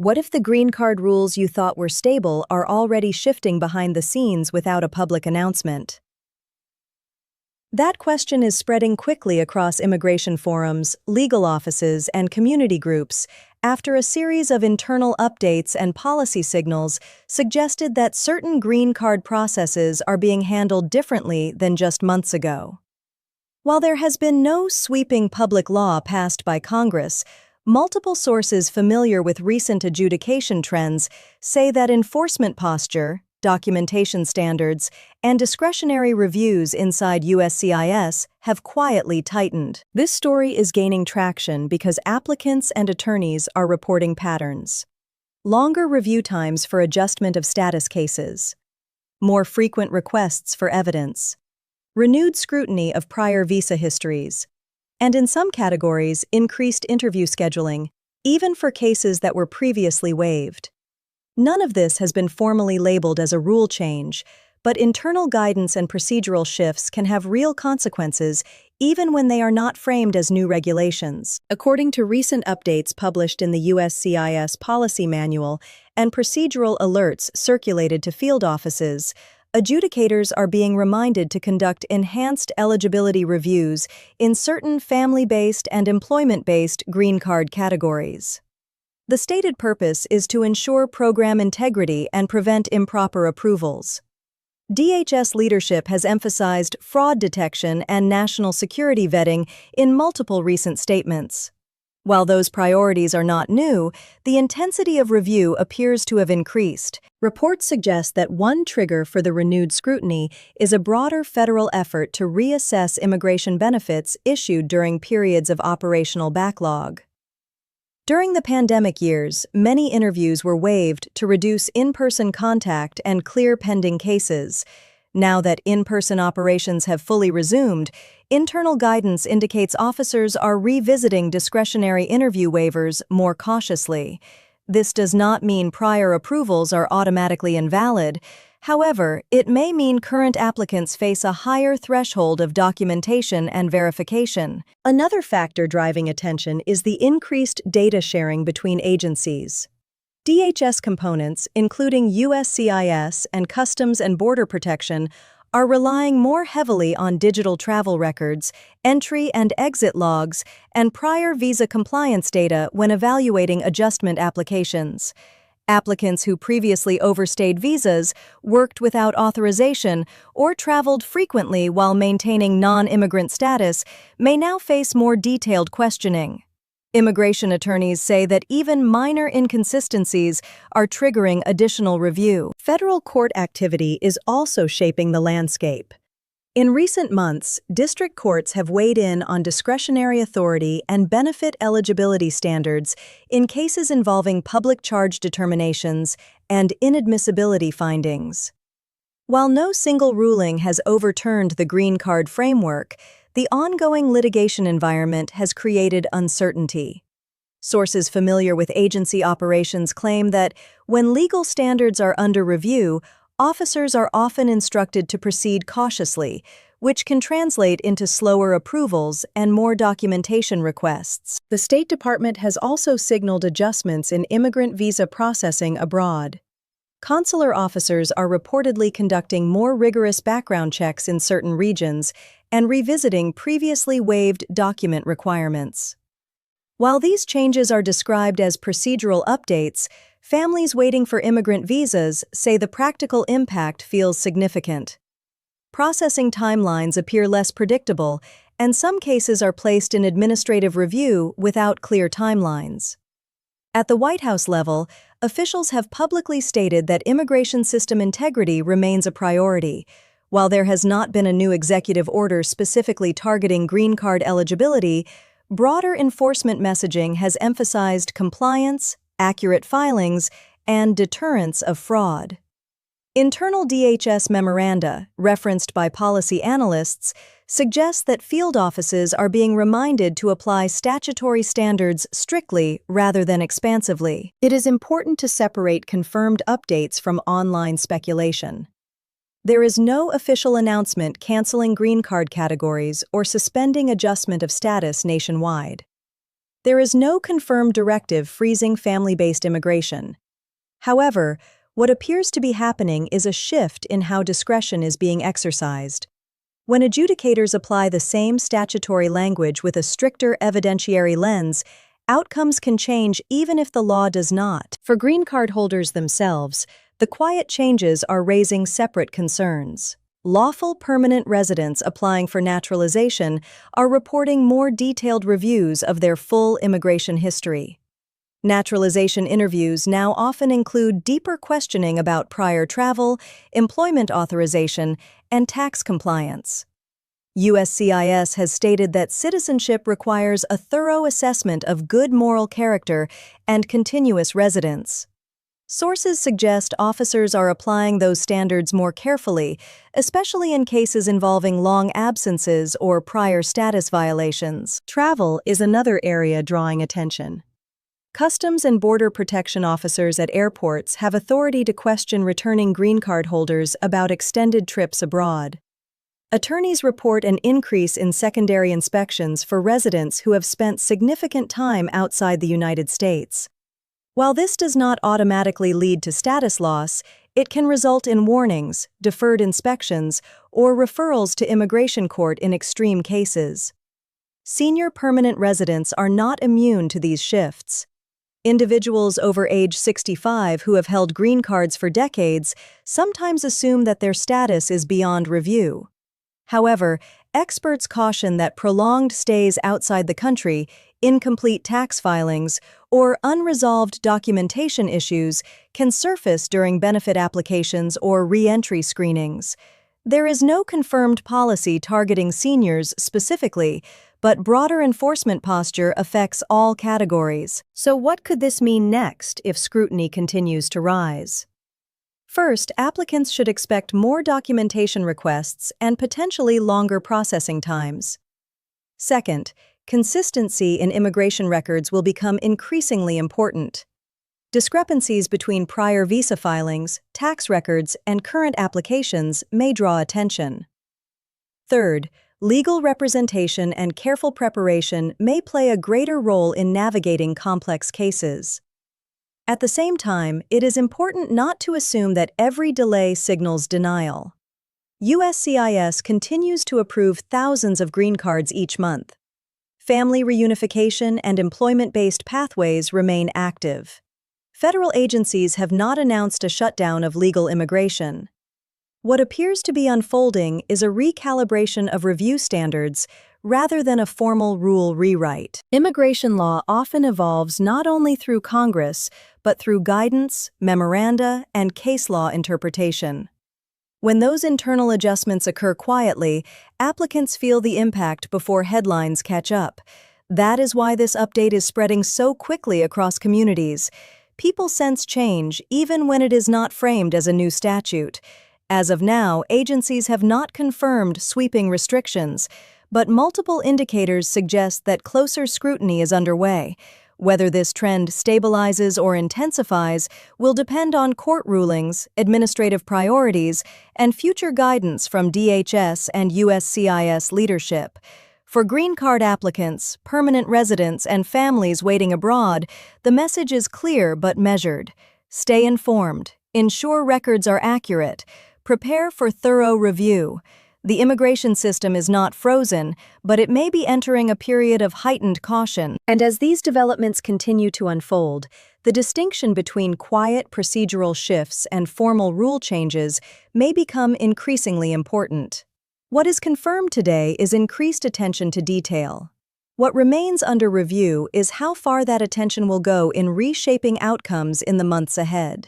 What if the green card rules you thought were stable are already shifting behind the scenes without a public announcement? That question is spreading quickly across immigration forums, legal offices, and community groups after a series of internal updates and policy signals suggested that certain green card processes are being handled differently than just months ago. While there has been no sweeping public law passed by Congress, multiple sources familiar with recent adjudication trends say that enforcement posture, documentation standards, and discretionary reviews inside uscis have quietly tightened. This story is gaining traction because applicants and attorneys are reporting patterns. Longer review times for adjustment of status cases, more frequent requests for evidence, renewed scrutiny of prior visa histories, and in some categories, increased interview scheduling, even for cases that were previously waived. None of this has been formally labeled as a rule change, but internal guidance and procedural shifts can have real consequences even when they are not framed as new regulations. According to recent updates published in the uscis policy manual and procedural alerts circulated to field offices, adjudicators are being reminded to conduct enhanced eligibility reviews in certain family-based and employment-based green card categories. The stated purpose is to ensure program integrity and prevent improper approvals. DHS leadership has emphasized fraud detection and national security vetting in multiple recent statements. While those priorities are not new, the intensity of review appears to have increased. Reports suggest that one trigger for the renewed scrutiny is a broader federal effort to reassess immigration benefits issued during periods of operational backlog. During the pandemic years, many interviews were waived to reduce in-person contact and clear pending cases. Now that in-person operations have fully resumed, internal guidance indicates officers are revisiting discretionary interview waivers more cautiously. This does not mean prior approvals are automatically invalid. However, it may mean current applicants face a higher threshold of documentation and verification. Another factor driving attention is the increased data sharing between agencies. DHS components, including uscis and Customs and Border Protection, are relying more heavily on digital travel records, entry and exit logs, and prior visa compliance data when evaluating adjustment applications. Applicants who previously overstayed visas, worked without authorization, or traveled frequently while maintaining non-immigrant status may now face more detailed questioning. Immigration attorneys say that even minor inconsistencies are triggering additional review. Federal court activity is also shaping the landscape. In recent months, district courts have weighed in on discretionary authority and benefit eligibility standards in cases involving public charge determinations and inadmissibility findings. While no single ruling has overturned the green card framework, the ongoing litigation environment has created uncertainty. Sources familiar with agency operations claim that when legal standards are under review, officers are often instructed to proceed cautiously, which can translate into slower approvals and more documentation requests. The State Department has also signaled adjustments in immigrant visa processing abroad. Consular officers are reportedly conducting more rigorous background checks in certain regions and revisiting previously waived document requirements. While these changes are described as procedural updates, families waiting for immigrant visas say the practical impact feels significant. Processing timelines appear less predictable, and some cases are placed in administrative review without clear timelines. At the White House level, officials have publicly stated that immigration system integrity remains a priority. While there has not been a new executive order specifically targeting green card eligibility, broader enforcement messaging has emphasized compliance, accurate filings, and deterrence of fraud. Internal DHS memoranda, referenced by policy analysts, suggest that field offices are being reminded to apply statutory standards strictly rather than expansively. It is important to separate confirmed updates from online speculation. There is no official announcement canceling green card categories or suspending adjustment of status nationwide. There is no confirmed directive freezing family-based immigration. However, what appears to be happening is a shift in how discretion is being exercised. When adjudicators apply the same statutory language with a stricter evidentiary lens, outcomes can change even if the law does not. For green card holders themselves, the quiet changes are raising separate concerns. Lawful permanent residents applying for naturalization are reporting more detailed reviews of their full immigration history. Naturalization interviews now often include deeper questioning about prior travel, employment authorization, and tax compliance. USCIS has stated that citizenship requires a thorough assessment of good moral character and continuous residence. Sources suggest officers are applying those standards more carefully, especially in cases involving long absences or prior status violations. Travel is another area drawing attention. Customs and Border Protection officers at airports have authority to question returning green card holders about extended trips abroad. Attorneys report an increase in secondary inspections for residents who have spent significant time outside the United States. While this does not automatically lead to status loss, it can result in warnings, deferred inspections, or referrals to immigration court in extreme cases. Senior permanent residents are not immune to these shifts. Individuals over age 65 who have held green cards for decades sometimes assume that their status is beyond review. However, experts caution that prolonged stays outside the country, incomplete tax filings, or unresolved documentation issues can surface during benefit applications or re-entry screenings. There is no confirmed policy targeting seniors specifically, but broader enforcement posture affects all categories. So what could this mean next if scrutiny continues to rise? First, applicants should expect more documentation requests and potentially longer processing times. Second, consistency in immigration records will become increasingly important. Discrepancies between prior visa filings, tax records, and current applications may draw attention. Third, legal representation and careful preparation may play a greater role in navigating complex cases. At the same time, it is important not to assume that every delay signals denial. USCIS continues to approve thousands of green cards each month. Family reunification and employment-based pathways remain active. Federal agencies have not announced a shutdown of legal immigration. What appears to be unfolding is a recalibration of review standards rather than a formal rule rewrite. Immigration law often evolves not only through Congress, but through guidance, memoranda, and case law interpretation. When those internal adjustments occur quietly, applicants feel the impact before headlines catch up. That is why this update is spreading so quickly across communities. People sense change even when it is not framed as a new statute. As of now, agencies have not confirmed sweeping restrictions, but multiple indicators suggest that closer scrutiny is underway. Whether this trend stabilizes or intensifies will depend on court rulings, administrative priorities, and future guidance from DHS and USCIS leadership. For green card applicants, permanent residents, and families waiting abroad, the message is clear but measured. Stay informed. Ensure records are accurate. Prepare for thorough review. The immigration system is not frozen, but it may be entering a period of heightened caution. And as these developments continue to unfold, the distinction between quiet procedural shifts and formal rule changes may become increasingly important. What is confirmed today is increased attention to detail. What remains under review is how far that attention will go in reshaping outcomes in the months ahead.